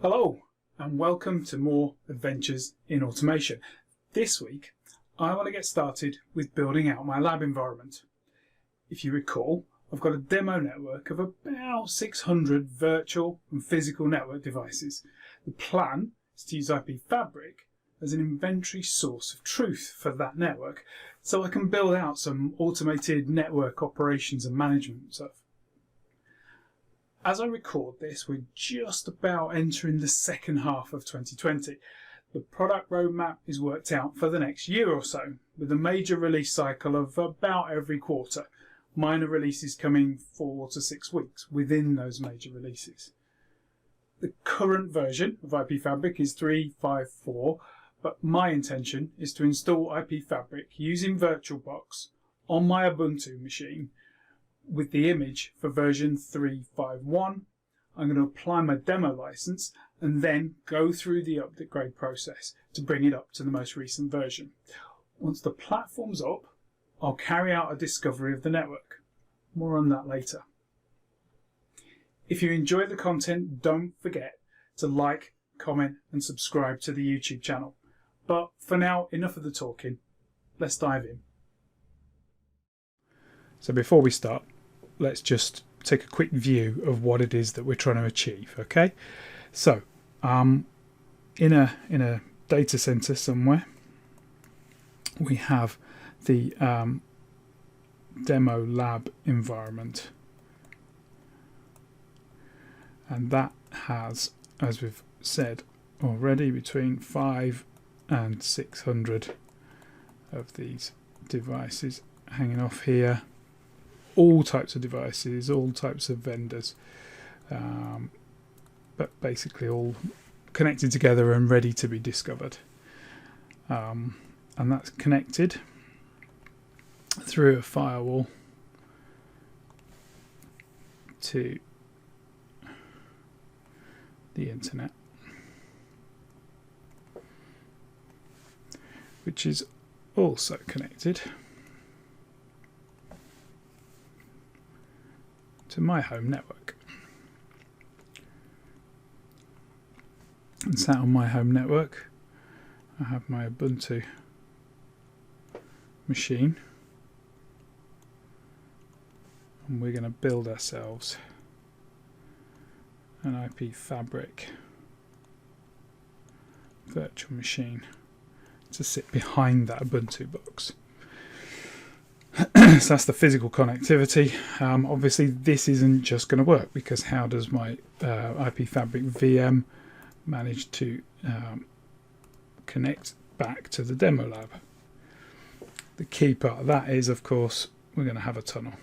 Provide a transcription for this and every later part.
Hello and welcome to more adventures in automation. This week I want to get started with building out my lab environment. If you recall, I've got a demo network of about 600 virtual and physical network devices. The plan is to use IP Fabric as an inventory source of truth for that network so I can build out some automated network operations and management stuff. As I record this, we're just about entering the second half of 2020. The product roadmap is worked out for the next year or so, with a major release cycle of about every quarter. Minor releases coming 4 to 6 weeks within those major releases. The current version of IP Fabric is 3.5.4, but my intention is to install IP Fabric using VirtualBox on my Ubuntu machine with the image for version 3.5.1. I'm going to apply my demo license and then go through the upgrade process to bring it up to the most recent version. Once the platform's up, I'll carry out a discovery of the network. More on that later. If you enjoy the content, don't forget to like, comment and subscribe to the YouTube channel. But for now, enough of the talking. Let's dive in. So before we start, let's just take a quick view of what it is that we're trying to achieve. Okay, so in a data center somewhere, we have the demo lab environment, and that has, as we've said already, between 5 and 600 of these devices hanging off here. All types of devices, all types of vendors, but basically all connected together and ready to be discovered. And that's connected through a firewall to the internet, which is also connected to my home network. And sat on my home network, I have my Ubuntu machine, and we're going to build ourselves an IP Fabric virtual machine to sit behind that Ubuntu box. So that's the physical connectivity. Obviously this isn't just going to work, because how does my IP Fabric VM manage to connect back to the demo lab? The key part of that is, of course, we're going to have a tunnel,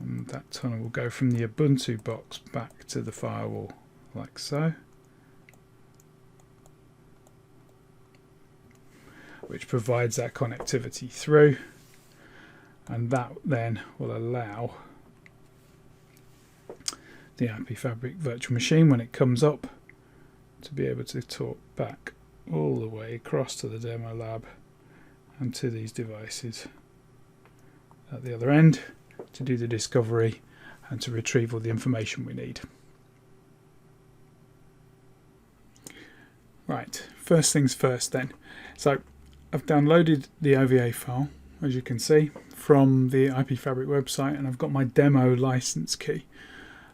and that tunnel will go from the Ubuntu box back to the firewall like so, which provides that connectivity through, and that then will allow the IP Fabric virtual machine, when it comes up, to be able to talk back all the way across to the demo lab and to these devices at the other end to do the discovery and to retrieve all the information we need. Right, first things first then. So I've downloaded the OVA file, as you can see, from the IP Fabric website, and I've got my demo license key.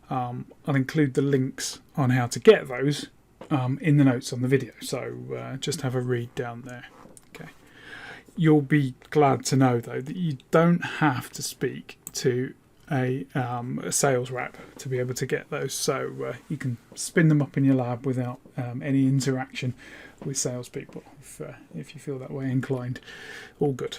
I'll include the links on how to get those in the notes on the video, so just have a read down there. Okay. You'll be glad to know, though, that you don't have to speak to a sales rep to be able to get those, so you can spin them up in your lab without any interaction with salespeople if you feel that way inclined. All good.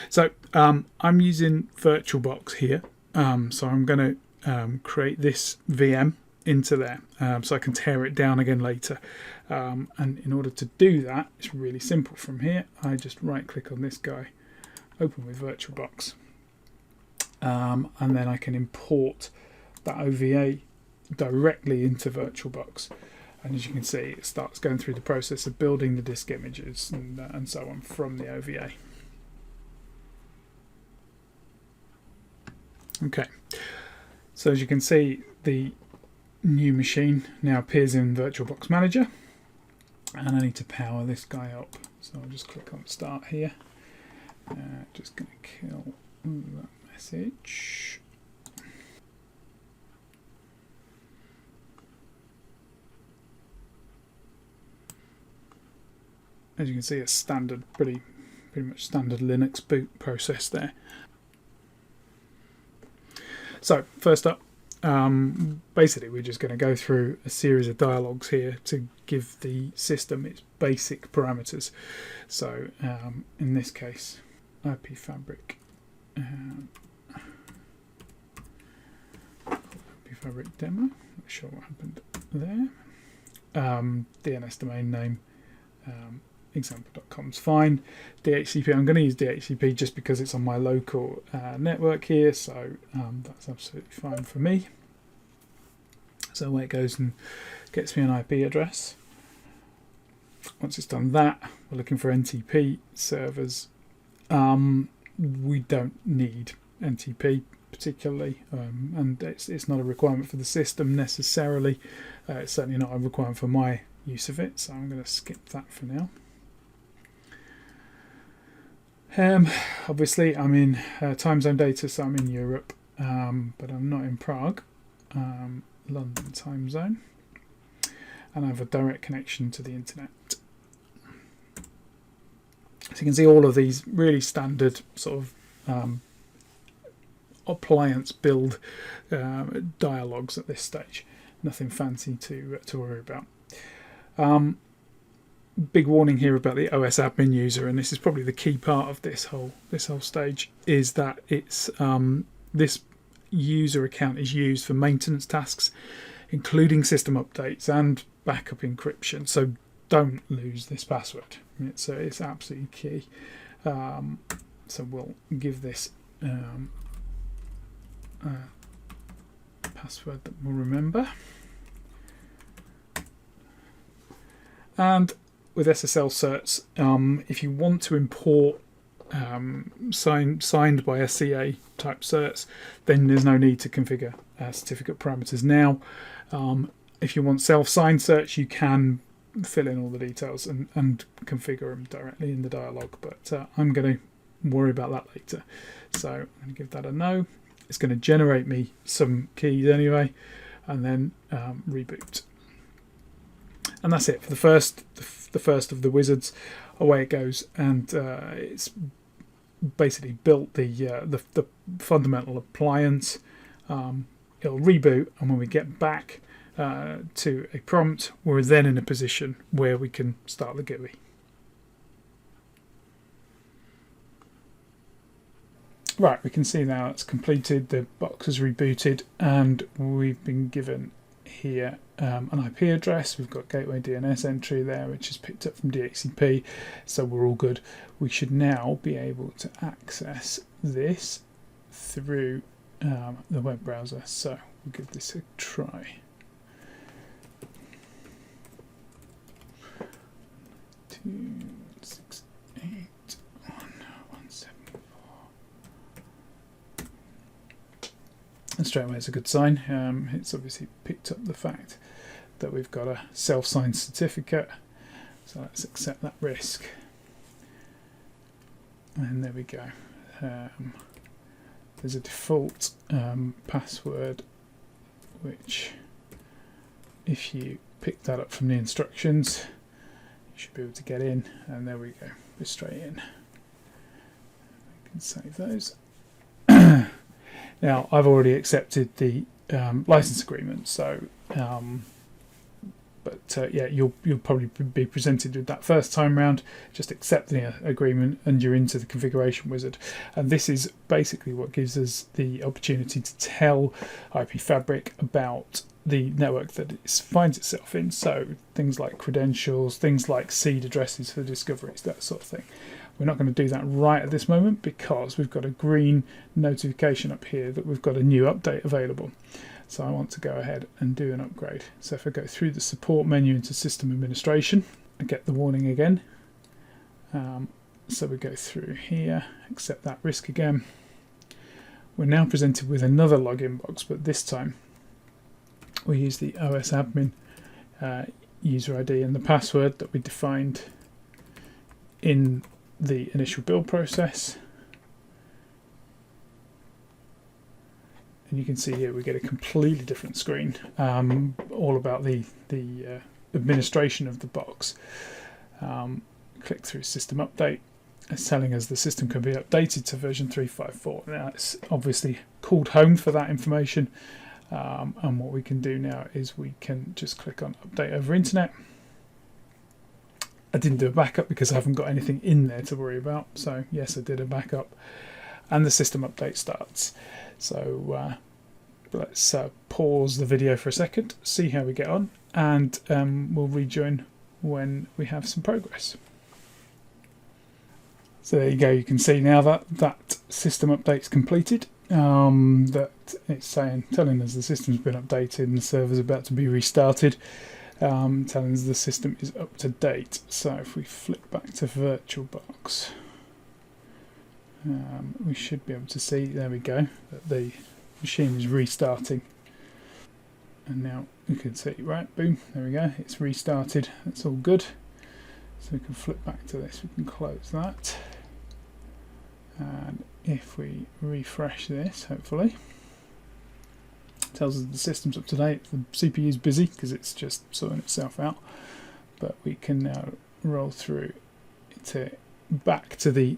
So I'm using VirtualBox here, so I'm going to create this VM into there so I can tear it down again later, and in order to do that, it's really simple. From here I just right click on this guy, open with VirtualBox, and then I can import that OVA directly into VirtualBox, and as you can see, it starts going through the process of building the disk images and so on from the OVA. Okay, so as you can see, the new machine now appears in VirtualBox Manager, and I need to power this guy up. So I'll just click on Start here. Just going to kill that message. As you can see, a standard, pretty much standard Linux boot process there. So first up, basically we're just going to go through a series of dialogues here to give the system its basic parameters. So in this case, IP Fabric, IP Fabric demo. Not sure what happened there. DNS domain name. Example.com is fine. DHCP, I'm going to use DHCP just because it's on my local network here, so that's absolutely fine for me. So away it goes and gets me an IP address. Once it's done that, we're looking for NTP servers. We don't need NTP particularly, and it's not a requirement for the system necessarily. It's certainly not a requirement for my use of it, so I'm going to skip that for now. Obviously I'm in time zone data, so I'm in Europe, but I'm not in Prague, London time zone, and I have a direct connection to the internet. So you can see all of these really standard sort of appliance build dialogues at this stage. Nothing fancy to worry about. Big warning here about the OS admin user, and this is probably the key part of this whole stage, is that it's this user account is used for maintenance tasks, including system updates and backup encryption. So don't lose this password. It's absolutely key. So we'll give this password that we'll remember. And with SSL certs, if you want to import signed by SCA type certs, then there's no need to configure certificate parameters now. If you want self-signed certs, you can fill in all the details and configure them directly in the dialog, but I'm going to worry about that later. So I'm going to give that a no. It's going to generate me some keys anyway, and then reboot. And that's it for the first of the wizards. Away it goes, and it's basically built the fundamental appliance. It'll reboot, and when we get back to a prompt, we're then in a position where we can start the GUI. Right, we can see now it's completed, the box is rebooted, and we've been given here an IP address. We've got gateway DNS entry there, which is picked up from DHCP, so we're all good. We should now be able to access this through the web browser, so we'll give this a try. Two, 6, 8, 1, 1, 7, 4. And straight away it's a good sign. It's obviously picked up the fact that we've got a self-signed certificate, so let's accept that risk. And there we go. There's a default password, which if you pick that up from the instructions, you should be able to get in, and there we go, we're straight in. We can save those. Now I've already accepted the license agreement, so yeah, you'll probably be presented with that first time round. Just accept the agreement and you're into the configuration wizard, and this is basically what gives us the opportunity to tell IP Fabric about the network that it finds itself in. So things like credentials, things like seed addresses for discoveries, that sort of thing. We're not going to do that right at this moment because we've got a green notification up here that we've got a new update available. So I want to go ahead and do an upgrade. So if I go through the support menu into system administration, I get the warning again. So we go through here, accept that risk again. We're now presented with another login box, but this time we use the OS admin user ID and the password that we defined in the initial build process. And you can see here we get a completely different screen, all about the administration of the box. Click through System Update. It's telling us the system can be updated to version 3.5.4. Now it's obviously called home for that information, and what we can do now is we can just click on Update over Internet. I didn't do a backup because I haven't got anything in there to worry about, so yes, I did a backup, and the system update starts. So let's pause the video for a second, see how we get on, and we'll rejoin when we have some progress. So there you go, you can see now that system update's completed, that it's telling us the system's been updated and the server's about to be restarted, telling us the system is up to date. So if we flick back to VirtualBox, we should be able to see, there we go, that the machine is restarting. And now you can see, right, boom, there we go, it's restarted, that's all good. So we can flip back to this, we can close that. And if we refresh this, hopefully, it tells us the system's up to date. The CPU is busy because it's just sorting itself out. But we can now roll through to back to the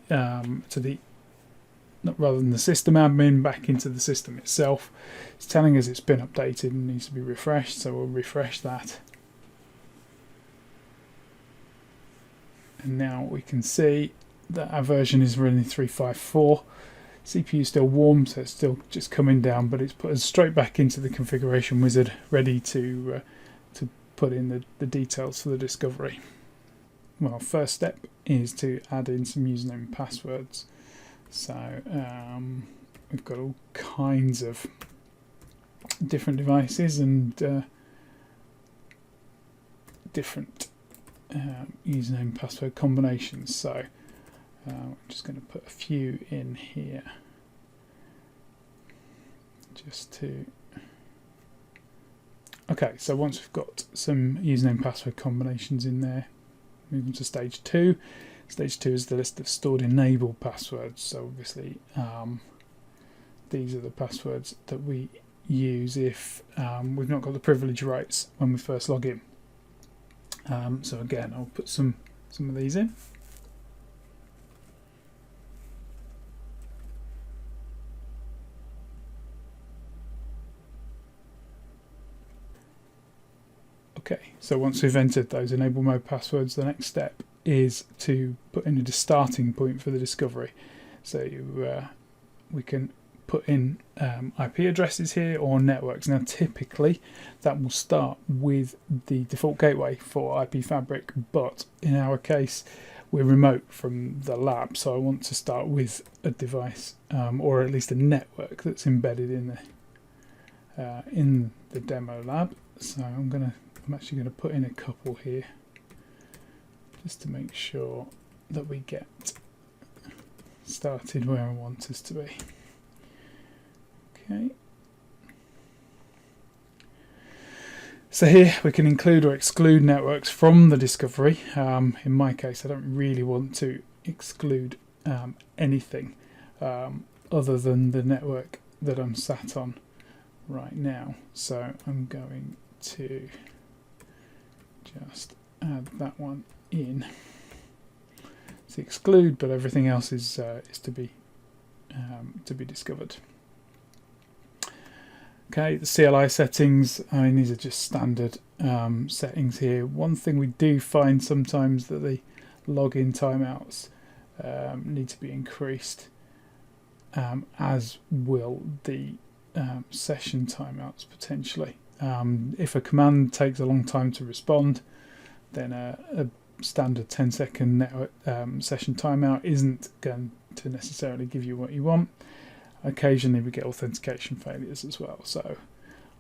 rather than the system admin, back into the system itself. It's telling us it's been updated and needs to be refreshed, so we'll refresh that. And now we can see that our version is running 3.5.4. CPU is still warm, so it's still just coming down, but it's put us straight back into the configuration wizard, ready to put in the details for the discovery. Well, first step is to add in some username and passwords. So we've got all kinds of different devices and different username and password combinations. So I'm just going to put a few in here just to... Okay, so once we've got some username and password combinations in there, move on to stage 2. Stage 2 is the list of stored enabled passwords. So obviously these are the passwords that we use if we've not got the privilege rights when we first log in. So again, I'll put some of these in. Okay, so once we've entered those enable mode passwords, the next step is to put in a starting point for the discovery. So we can put in IP addresses here or networks. Now typically that will start with the default gateway for IP Fabric, but in our case we're remote from the lab, so I want to start with a device or at least a network that's embedded in the demo lab. So I'm actually going to put in a couple here just to make sure that we get started where I want us to be. Okay. So here we can include or exclude networks from the discovery. In my case, I don't really want to exclude anything other than the network that I'm sat on right now. So I'm going to just add that one in to exclude, but everything else is to be discovered. Okay, the CLI settings, I mean, these are just standard settings here. One thing we do find sometimes that the login timeouts need to be increased, as will the session timeouts potentially. If a command takes a long time to respond, then a standard 10-second network session timeout isn't going to necessarily give you what you want. Occasionally we get authentication failures as well, so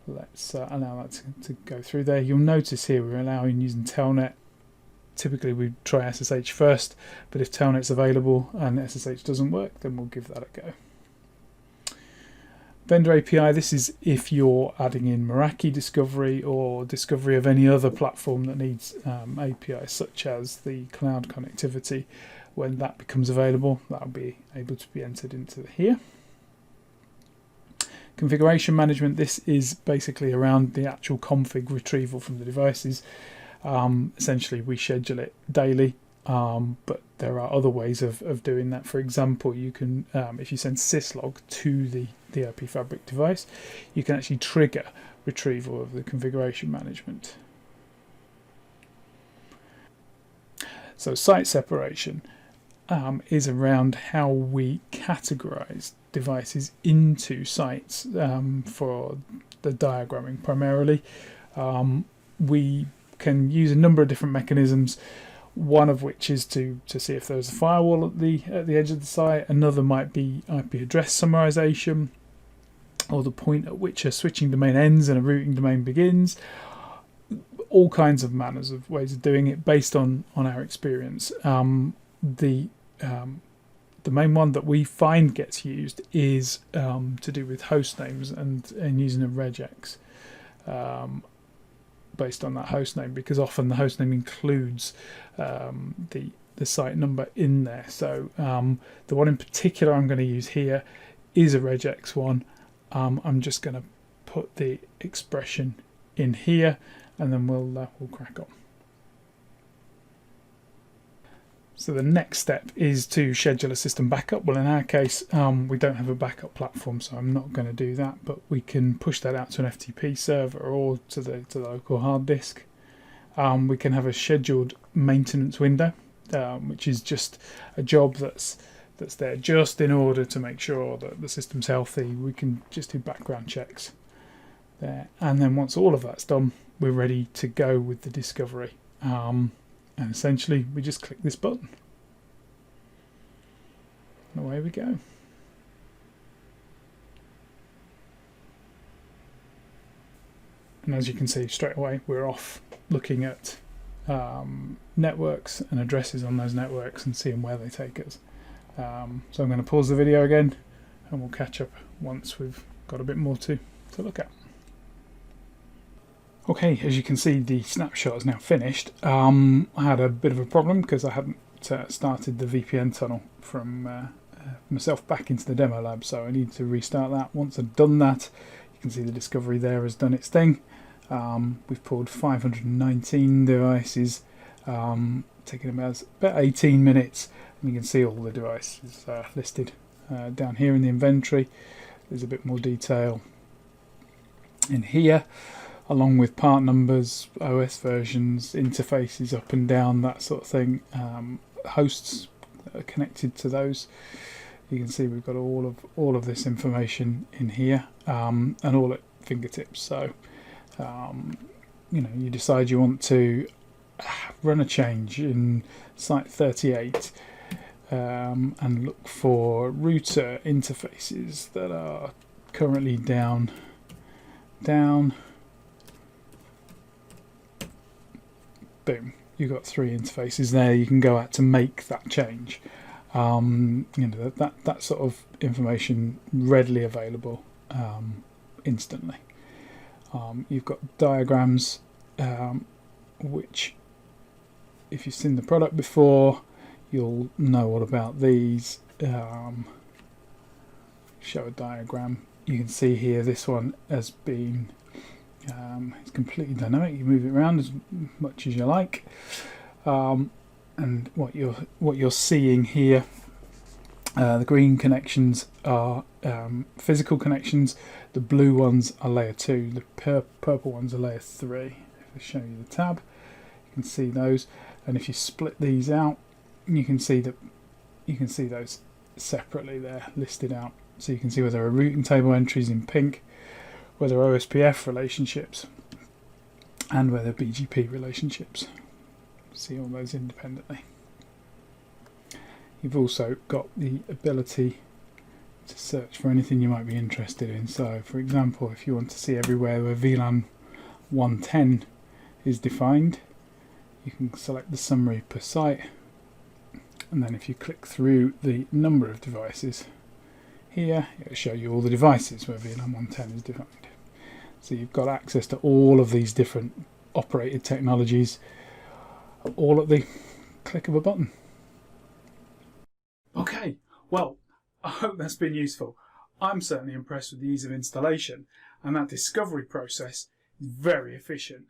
let's allow that to go through there. You'll notice here we're allowing using Telnet. Typically we try SSH first, but if Telnet's available and SSH doesn't work, then we'll give that a go. Vendor API, this is if you're adding in Meraki discovery or discovery of any other platform that needs APIs such as the cloud connectivity. When that becomes available, that'll be able to be entered into here. Configuration management, this is basically around the actual config retrieval from the devices. Essentially, we schedule it daily, but there are other ways of doing that. For example, you can, if you send syslog to the IP Fabric device, you can actually trigger retrieval of the configuration management. So site separation is around how we categorize devices into sites for the diagramming primarily. We can use a number of different mechanisms, one of which is to see if there's a firewall at the edge of the site. Another might be IP address summarization, or the point at which a switching domain ends and a routing domain begins. All kinds of manners of ways of doing it based on our experience. The main one that we find gets used is to do with host names and using a regex based on that host name, because often the host name includes the site number in there. So the one in particular I'm going to use here is a regex one. I'm just going to put the expression in here, and then we'll crack on. So the next step is to schedule a system backup. Well, in our case, we don't have a backup platform, so I'm not going to do that, but we can push that out to an FTP server or to the local hard disk. We can have a scheduled maintenance window, which is just a job that's there just in order to make sure that the system's healthy. We can just do background checks there, and then once all of that's done, we're ready to go with the discovery. And essentially we just click this button and away we go. And as you can see, straight away we're off looking at networks and addresses on those networks and seeing where they take us. So I'm going to pause the video again and we'll catch up once we've got a bit more to look at. Okay, as you can see, the snapshot is now finished. I had a bit of a problem because I hadn't started the VPN tunnel from myself back into the demo lab, so I need to restart that. Once I've done that, you can see the discovery there has done its thing. We've pulled 519 devices, taking about 18 minutes, and you can see all the devices listed down here in the inventory. There's a bit more detail in here, along with part numbers, OS versions, interfaces up and down, that sort of thing, hosts that are connected to those. You can see we've got all of this information in here, and all at fingertips. So you decide you want to run a change in site 38 and look for router interfaces that are currently down. Boom, you've got 3 interfaces there you can go at to make that change. That sort of information readily available instantly. You've got diagrams, which if you've seen the product before, you'll know all about these. Show a diagram. You can see here this one has been it's completely dynamic. You move it around as much as you like, and what you're seeing here, the green connections are physical connections, the blue ones are layer 2, the purple ones are layer 3. If I show you the tab, you can see those, and if you split these out, you can see those separately there listed out, so you can see where there are routing table entries in pink, where there are OSPF relationships, and where there are BGP relationships. See all those independently. You've also got the ability to search for anything you might be interested in. So for example, if you want to see everywhere where VLAN 110 is defined, you can select the summary per site, and then if you click through the number of devices Here it'll show you all the devices where VLAN 110 is defined. So you've got access to all of these different operated technologies, all at the click of a button. Okay, well, I hope that's been useful. I'm certainly impressed with the ease of installation, and that discovery process is very efficient.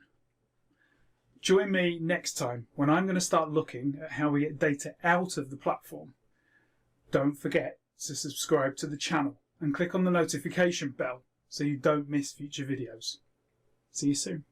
Join me next time when I'm going to start looking at how we get data out of the platform. Don't forget to subscribe to the channel and click on the notification bell so you don't miss future videos. See you soon.